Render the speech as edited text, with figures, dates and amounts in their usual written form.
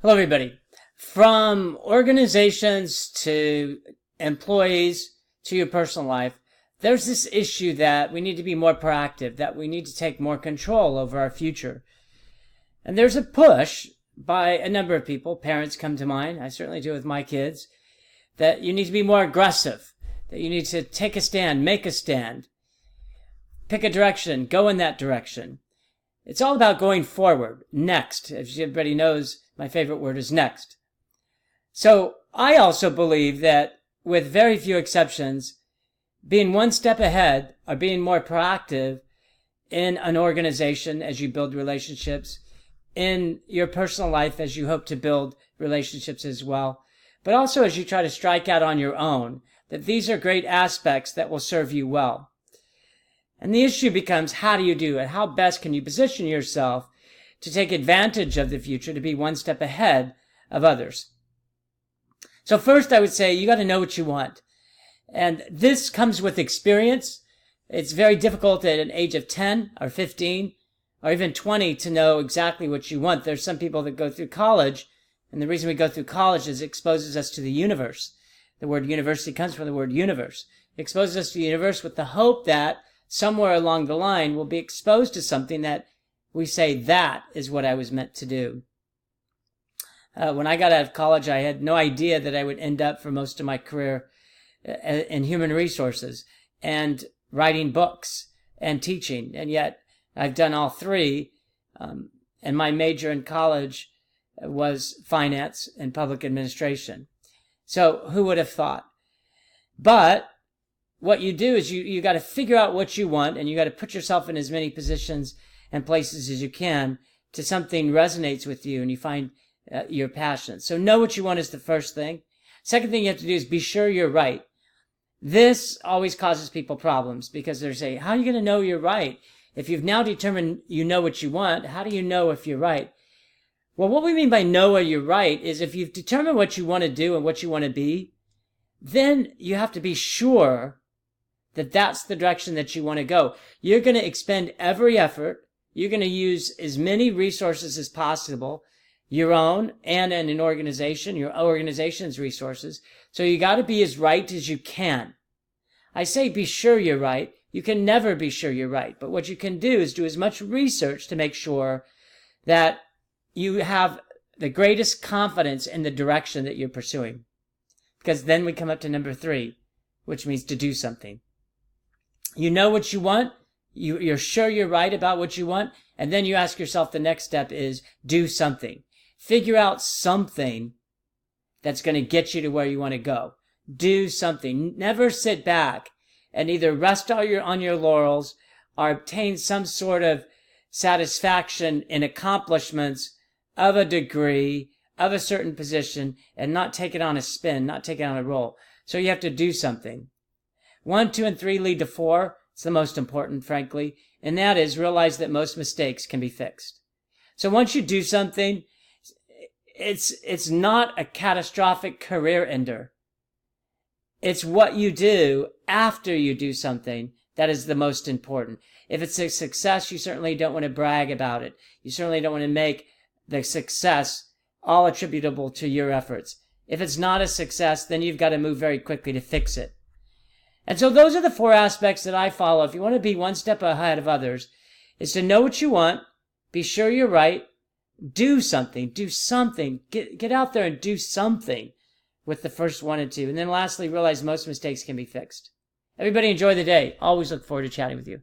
Hello, everybody. From organizations to employees to your personal life, there's this issue that we need to be more proactive, that we need to take more control over our future. And there's a push by a number of people, parents come to mind, I certainly do with my kids, that you need to be more aggressive, that you need to take a stand, make a stand, pick a direction, go in that direction. It's all about going forward, next. As everybody knows, my favorite word is next. So I also believe that with very few exceptions, being one step ahead or being more proactive in an organization as you build relationships, in your personal life as you hope to build relationships as well, but also as you try to strike out on your own, that these are great aspects that will serve you well. And the issue becomes, how do you do it? How best can you position yourself to take advantage of the future, to be one step ahead of others? So first, I would say you got to know what you want. And this comes with experience. It's very difficult at an age of 10 or 15 or even 20 to know exactly what you want. There's some people that go through college, and the reason we go through college is it exposes us to the universe. The word university comes from the word universe. It exposes us to the universe with the hope that somewhere along the line we'll be exposed to something that we say, that is what I was meant to do. When I got out of college, I had no idea that I would end up for most of my career in human resources and writing books and teaching. And yet I've done all three. And my major in college was finance and public administration. So who would have thought? But what you do is you got to figure out what you want, and you got to put yourself in as many positions and places as you can to something resonates with you and you find your passion. So know what you want is the first thing. Second thing you have to do is be sure you're right. This always causes people problems because they're saying, how are you going to know you're right? If you've now determined you know what you want, how do you know if you're right? Well, what we mean by know where you're right is if you've determined what you want to do and what you want to be, then you have to be sure that that's the direction that you want to go. You're going to expend every effort. You're going to use as many resources as possible, your own and in an organization, your organization's resources. So you got to be as right as you can. I say be sure you're right. You can never be sure you're right. But what you can do is do as much research to make sure that you have the greatest confidence in the direction that you're pursuing. Because then we come up to number 3, which means to do something. You know what you want. You're sure you're right about what you want. And then you ask yourself, the next step is do something. Figure out something that's going to get you to where you want to go. Do something. Never sit back and either rest on your laurels or obtain some sort of satisfaction in accomplishments of a degree, of a certain position, and not take it on a spin, not take it on a roll. So you have to do something. 1, 2, and 3 lead to 4. It's the most important, frankly. And that is realize that most mistakes can be fixed. So once you do something, it's not a catastrophic career ender. It's what you do after you do something that is the most important. If it's a success, you certainly don't want to brag about it. You certainly don't want to make the success all attributable to your efforts. If it's not a success, then you've got to move very quickly to fix it. And so those are the 4 aspects that I follow. If you want to be one step ahead of others, is to know what you want, be sure you're right, do something, get out there and do something with the first 1 and 2. And then lastly, realize most mistakes can be fixed. Everybody enjoy the day. Always look forward to chatting with you.